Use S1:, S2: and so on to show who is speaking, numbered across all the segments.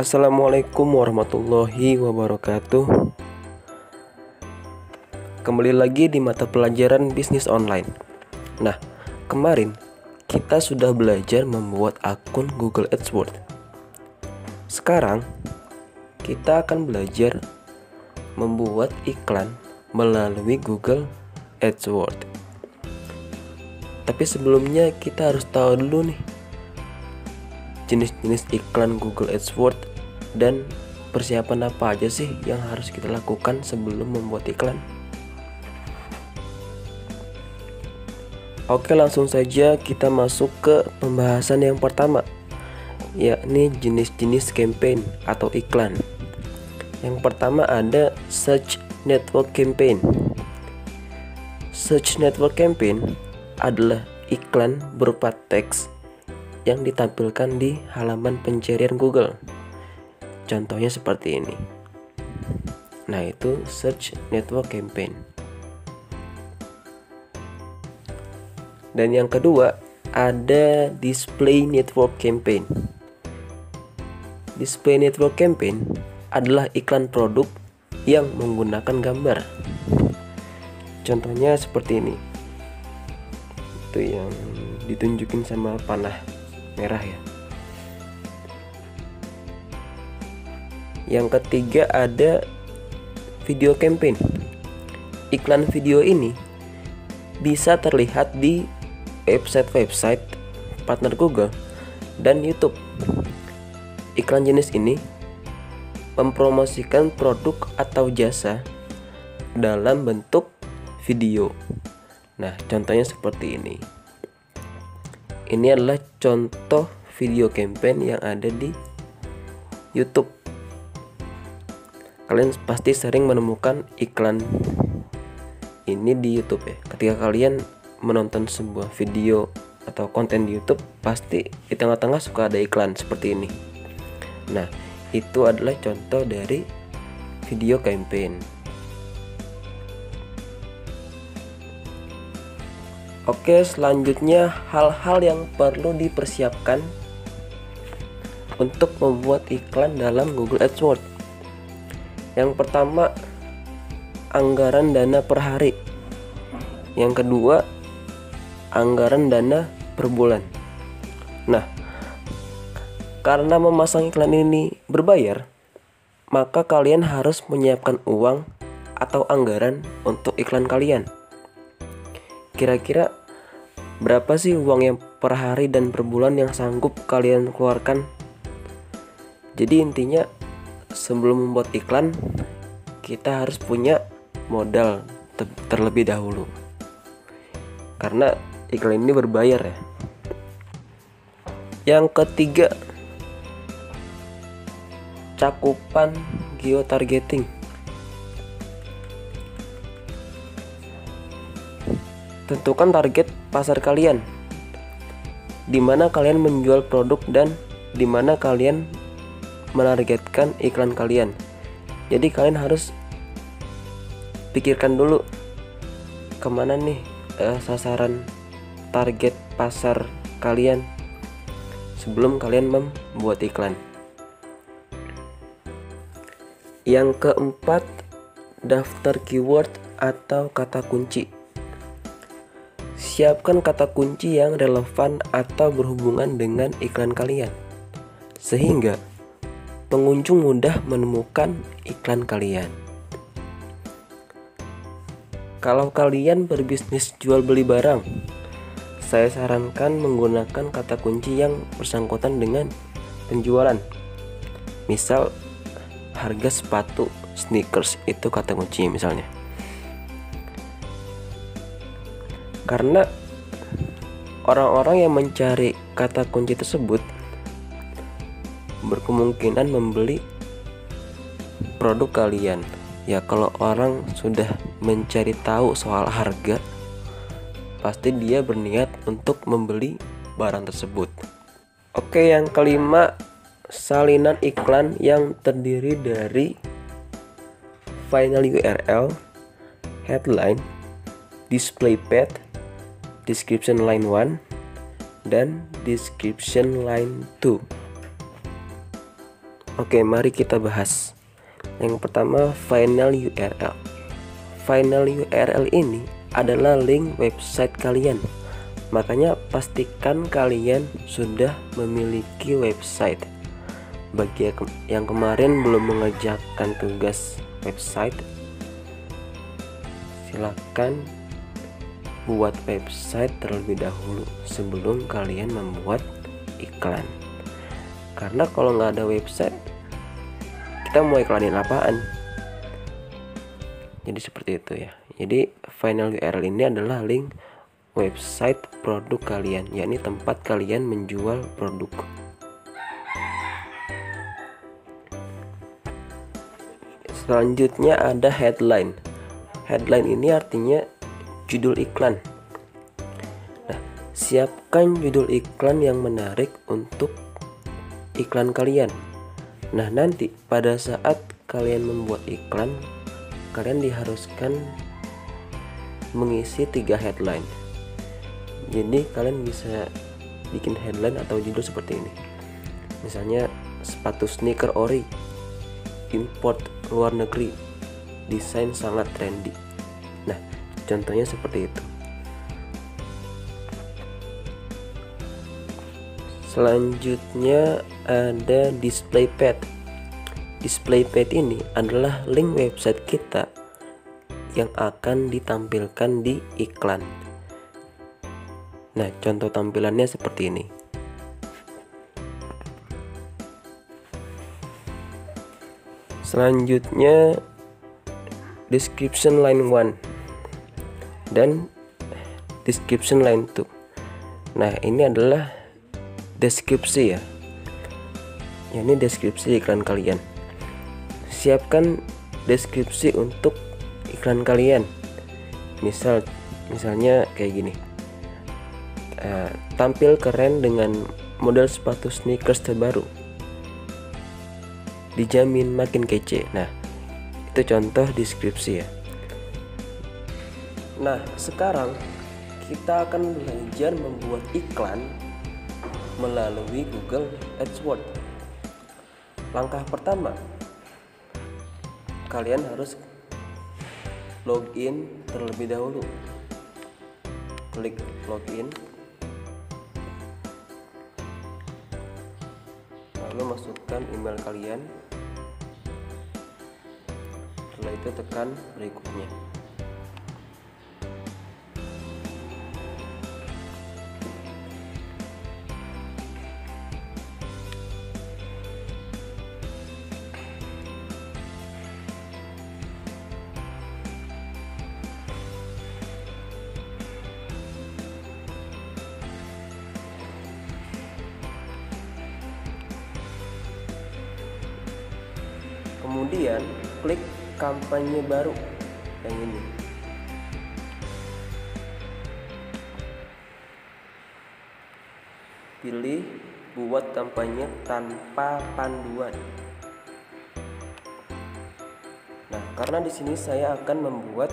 S1: Assalamualaikum warahmatullahi wabarakatuh. Kembali lagi di mata pelajaran bisnis online. Nah, kemarin kita sudah belajar membuat akun Google AdWords. Sekarang kita akan belajar membuat iklan melalui Google AdWords. Tapi sebelumnya kita harus tahu dulu nih jenis-jenis iklan Google AdWords dan persiapan apa aja sih yang harus kita lakukan sebelum membuat iklan. Oke, langsung saja kita masuk ke pembahasan yang pertama, yakni jenis-jenis campaign atau iklan. Yang pertama ada Search Network Campaign. Search Network Campaign adalah iklan berupa teks yang ditampilkan di halaman pencarian Google. Contohnya seperti ini. Nah, itu Search Network Campaign. Dan yang kedua ada Display Network Campaign. Display Network Campaign adalah iklan produk yang menggunakan gambar. Contohnya seperti ini. Itu yang ditunjukin sama panah merah ya. Yang ketiga ada video campaign. Iklan video ini bisa terlihat di website partner Google dan YouTube. Iklan jenis ini mempromosikan produk atau jasa dalam bentuk video. Nah, contohnya seperti ini. Ini adalah contoh video campaign yang ada di YouTube. Kalian pasti sering menemukan iklan ini di YouTube ya. Ketika kalian menonton sebuah video atau konten di YouTube, pasti di tengah-tengah suka ada iklan seperti ini. Nah, itu adalah contoh dari video campaign. Oke, selanjutnya hal-hal yang perlu dipersiapkan untuk membuat iklan dalam Google AdWords. Yang pertama, anggaran dana per hari. Yang kedua, anggaran dana per bulan. Nah, karena memasang iklan ini berbayar, maka kalian harus menyiapkan uang atau anggaran untuk iklan kalian. Kira-kira berapa sih uang yang per hari dan per bulan yang sanggup kalian keluarkan? Jadi intinya, sebelum membuat iklan, kita harus punya modal terlebih dahulu. Karena iklan ini berbayar ya. Yang ketiga, cakupan geotargeting. Tentukan target pasar kalian, di mana kalian menjual produk dan di mana kalian menargetkan iklan kalian. Jadi kalian harus pikirkan dulu kemana nih sasaran target pasar kalian sebelum kalian membuat iklan. Yang keempat, daftar keyword atau kata kunci. Siapkan kata kunci yang relevan atau berhubungan dengan iklan kalian, sehingga pengunjung mudah menemukan iklan kalian. Kalau kalian berbisnis jual beli barang, saya sarankan menggunakan kata kunci yang bersangkutan dengan penjualan. Misal harga sepatu sneakers, itu kata kunci misalnya. Karena orang-orang yang mencari kata kunci tersebut berkemungkinan membeli produk kalian. Ya, kalau orang sudah mencari tahu soal harga, pasti dia berniat untuk membeli barang tersebut. Oke, yang kelima, salinan iklan yang terdiri dari final URL, headline, display pad, description line 1, dan description line 2. Oke, mari kita bahas. Yang pertama, final URL. Final URL ini adalah link website kalian. Makanya pastikan kalian sudah memiliki website. Bagi yang kemarin belum mengerjakan tugas website, silakan buat website terlebih dahulu sebelum kalian membuat iklan. Karena kalau nggak ada website, kita mau iklanin apaan? Jadi seperti itu ya. Jadi final URL ini adalah link website produk kalian, yakni tempat kalian menjual produk. Selanjutnya ada headline. Headline ini artinya judul iklan. Nah, siapkan judul iklan yang menarik untuk iklan kalian. Nah, nanti pada saat kalian membuat iklan, kalian diharuskan mengisi 3 headline. Jadi kalian bisa bikin headline atau judul seperti ini. Misalnya sepatu sneaker ori, import luar negeri, desain sangat trendy. Nah, contohnya seperti itu. Selanjutnya ada display pad. Display pad ini adalah link website kita yang akan ditampilkan di iklan. Nah, contoh tampilannya seperti ini. Selanjutnya description line 1 dan description line 2. Nah, ini adalah deskripsi ya. Ini deskripsi iklan kalian. Siapkan deskripsi untuk iklan kalian. Misalnya kayak gini. Tampil keren dengan model sepatu sneakers terbaru, dijamin makin kece. Nah, itu contoh deskripsi ya. Nah, sekarang kita akan belajar membuat iklan melalui Google AdWords. Langkah pertama, kalian harus login terlebih dahulu. Klik login, lalu masukkan email kalian. Setelah itu tekan berikutnya. Kemudian klik kampanye baru yang ini. Pilih buat kampanye tanpa panduan. Nah, karena di sini saya akan membuat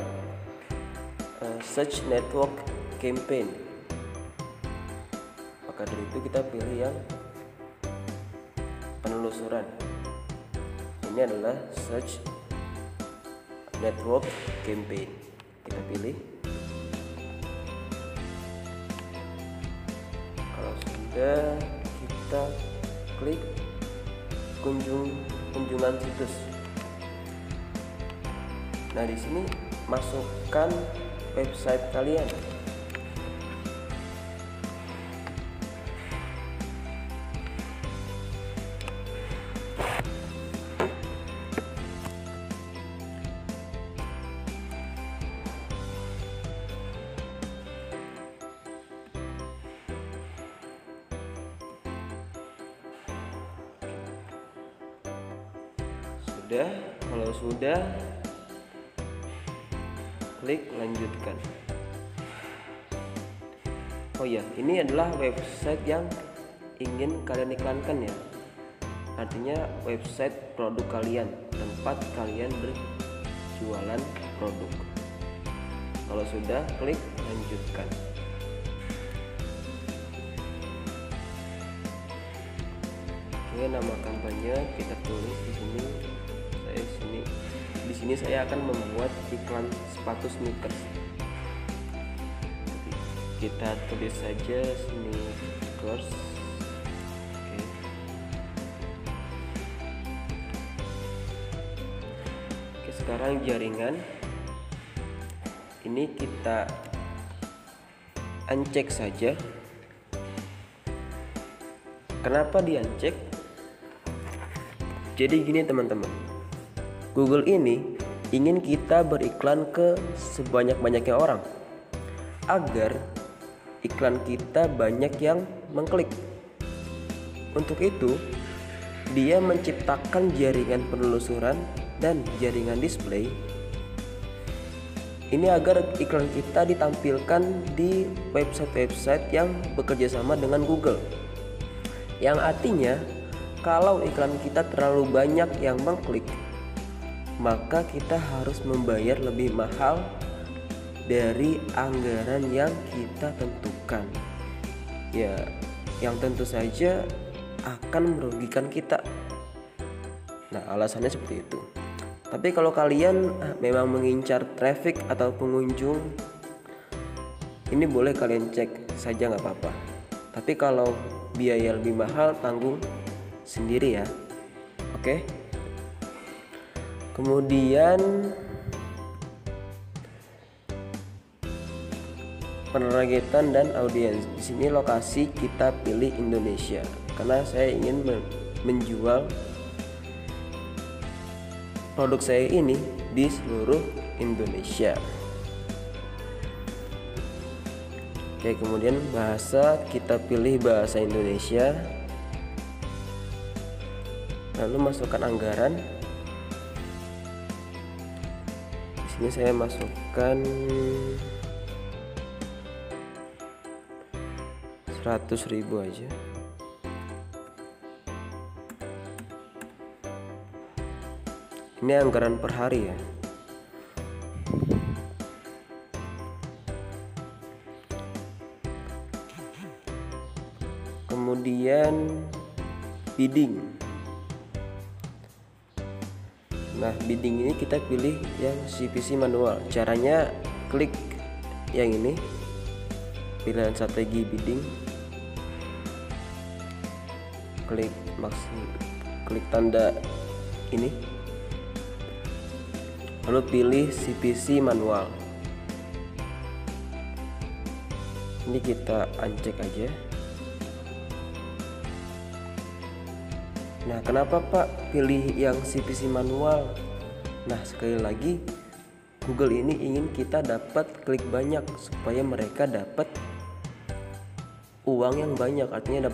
S1: search network campaign, maka dari itu kita pilih yang penelusuran. Ini adalah search network campaign. Kita pilih. Kalau sudah, kita klik kunjungan situs. Nah, di sini masukkan website kalian. Kalau sudah, klik lanjutkan. Oh ya, ini adalah website yang ingin kalian iklankan ya. Artinya website produk kalian, tempat kalian berjualan produk. Kalau sudah, klik lanjutkan. Oke, Oke, nama kampanye kita tulis di sini. Di sini saya akan membuat iklan sepatu sneakers. Kita tulis saja sneakers. Oke, sekarang jaringan ini kita uncek saja. Kenapa di uncek? Jadi gini teman-teman, Google ini ingin kita beriklan ke sebanyak-banyaknya orang agar iklan kita banyak yang mengklik. Untuk itu, dia menciptakan jaringan penelusuran dan jaringan display ini agar iklan kita ditampilkan di website-website yang bekerja sama dengan Google. Yang artinya, kalau iklan kita terlalu banyak yang mengklik, maka kita harus membayar lebih mahal dari anggaran yang kita tentukan. Ya, yang tentu saja akan merugikan kita. Nah, alasannya seperti itu. Tapi kalau kalian memang mengincar traffic atau pengunjung, ini boleh kalian cek saja, nggak apa-apa. Tapi kalau biaya lebih mahal, tanggung sendiri ya. Oke. Kemudian penargetan dan audiens. Di sini lokasi kita pilih Indonesia karena saya ingin menjual produk saya ini di seluruh Indonesia. Oke, kemudian bahasa kita pilih bahasa Indonesia. Lalu masukkan anggaran. Di sini saya masukkan 100.000 aja. Ini anggaran per hari ya. Kemudian bidding. Nah, bidding ini kita pilih yang CPC manual. Caranya klik yang ini, pilihan strategi bidding, klik tanda ini, lalu pilih CPC manual. Ini kita uncek aja. Nah, kenapa Pak pilih yang CPC manual? Nah, sekali lagi Google ini ingin kita dapat klik banyak supaya mereka dapat uang yang banyak, artinya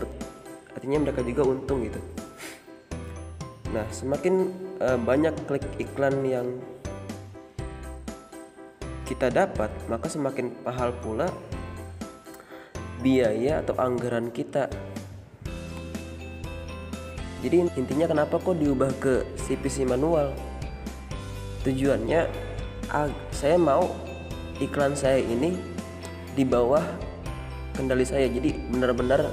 S1: mereka juga untung gitu. Nah, semakin banyak klik iklan yang kita dapat, maka semakin mahal pula biaya atau anggaran kita. Jadi intinya kenapa kok diubah ke CPC manual? Tujuannya saya mau iklan saya ini di bawah kendali saya. Jadi benar-benar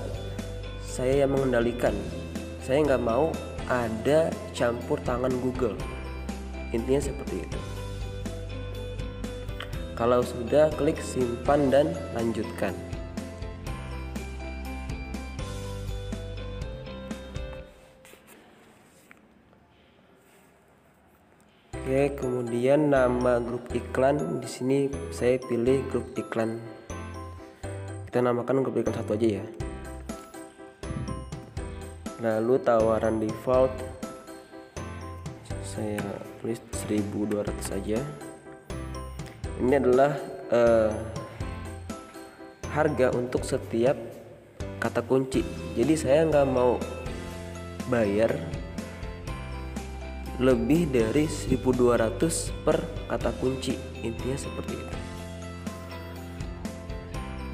S1: saya yang mengendalikan. Saya nggak mau ada campur tangan Google. Intinya seperti itu. Kalau sudah, klik simpan dan lanjutkan. Oke, kemudian nama grup iklan di sini saya pilih grup iklan. Kita namakan grup iklan satu aja ya. Lalu tawaran default saya tulis 1.200 saja. Ini adalah harga untuk setiap kata kunci. Jadi saya nggak mau bayar lebih dari 1.200 per kata kunci. Intinya seperti itu.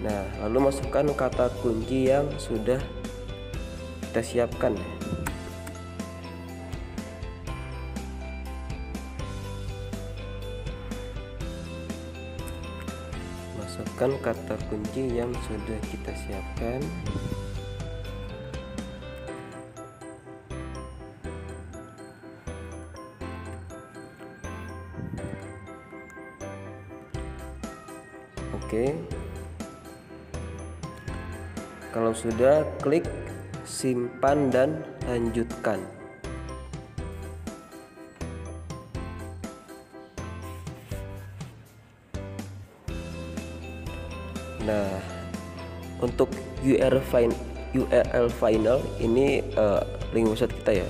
S1: Nah, lalu masukkan kata kunci yang sudah kita siapkan. Masukkan kata kunci yang sudah kita siapkan. Oke, kalau sudah, klik simpan dan lanjutkan. Nah, untuk URL final ini link website kita ya.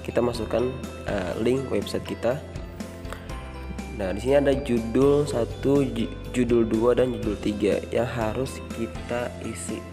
S1: Kita masukkan link website kita. Nah, di sini ada judul 1, judul 2 dan judul 3 yang harus kita isi.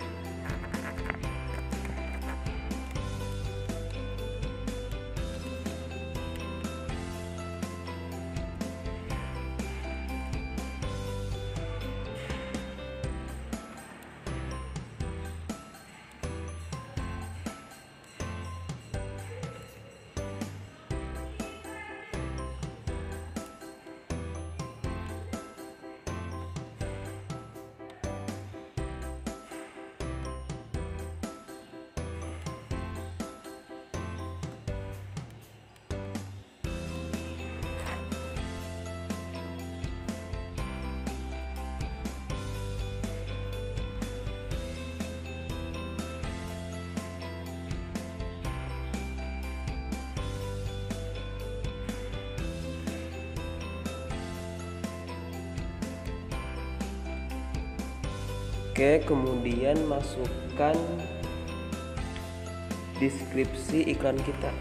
S1: Oke, kemudian masukkan deskripsi iklan kita.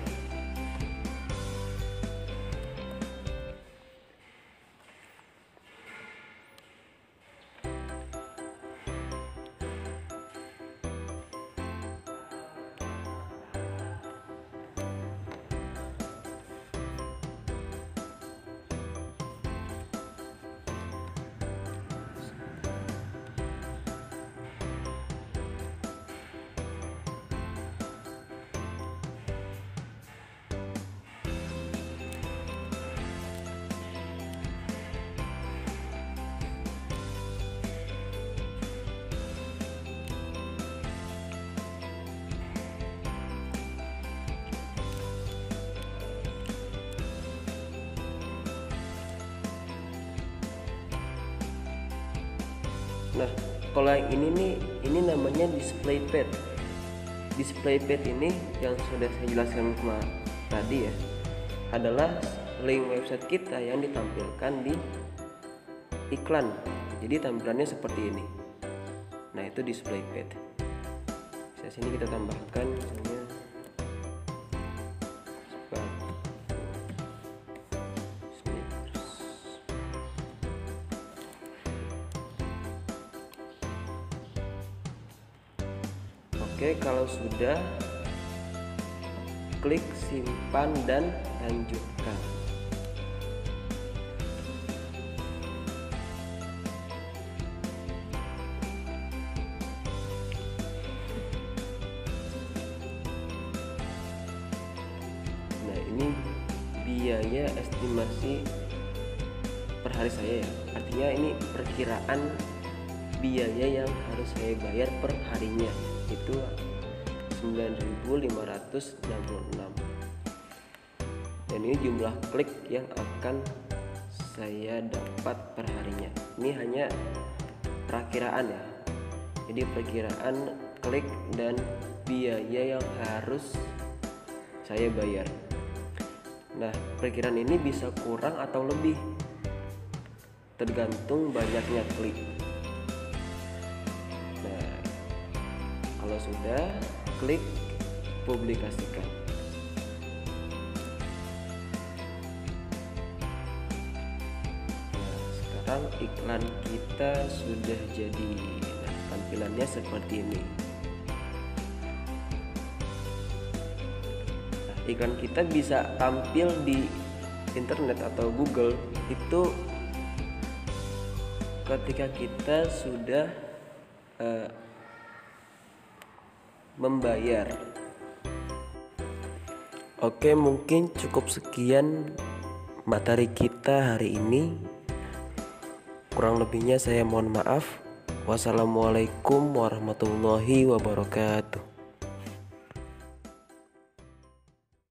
S1: Nah, kalau yang ini nih, ini namanya display page. Display page ini yang sudah saya jelaskan tadi ya, adalah link website kita yang ditampilkan di iklan. Jadi tampilannya seperti ini. Nah, itu display page. Di sini kita tambahkan misalnya Oke, kalau sudah, klik simpan dan lanjutkan. Nah, ini biaya estimasi per hari saya ya. Artinya ini perkiraan biaya yang harus saya bayar per harinya itu 9.566, dan ini jumlah klik yang akan saya dapat per harinya. Ini hanya perakiraan ya, jadi perkiraan klik dan biaya yang harus saya bayar. Nah, perkiraan ini bisa kurang atau lebih tergantung banyaknya klik. Kalau sudah, klik publikasikan. Nah, sekarang iklan kita sudah jadi. Nah, tampilannya seperti ini. Nah, iklan kita bisa tampil di internet atau Google itu ketika kita sudah membayar. Oke, mungkin cukup sekian materi kita hari ini. Kurang lebihnya saya mohon maaf. Wassalamualaikum warahmatullahi wabarakatuh.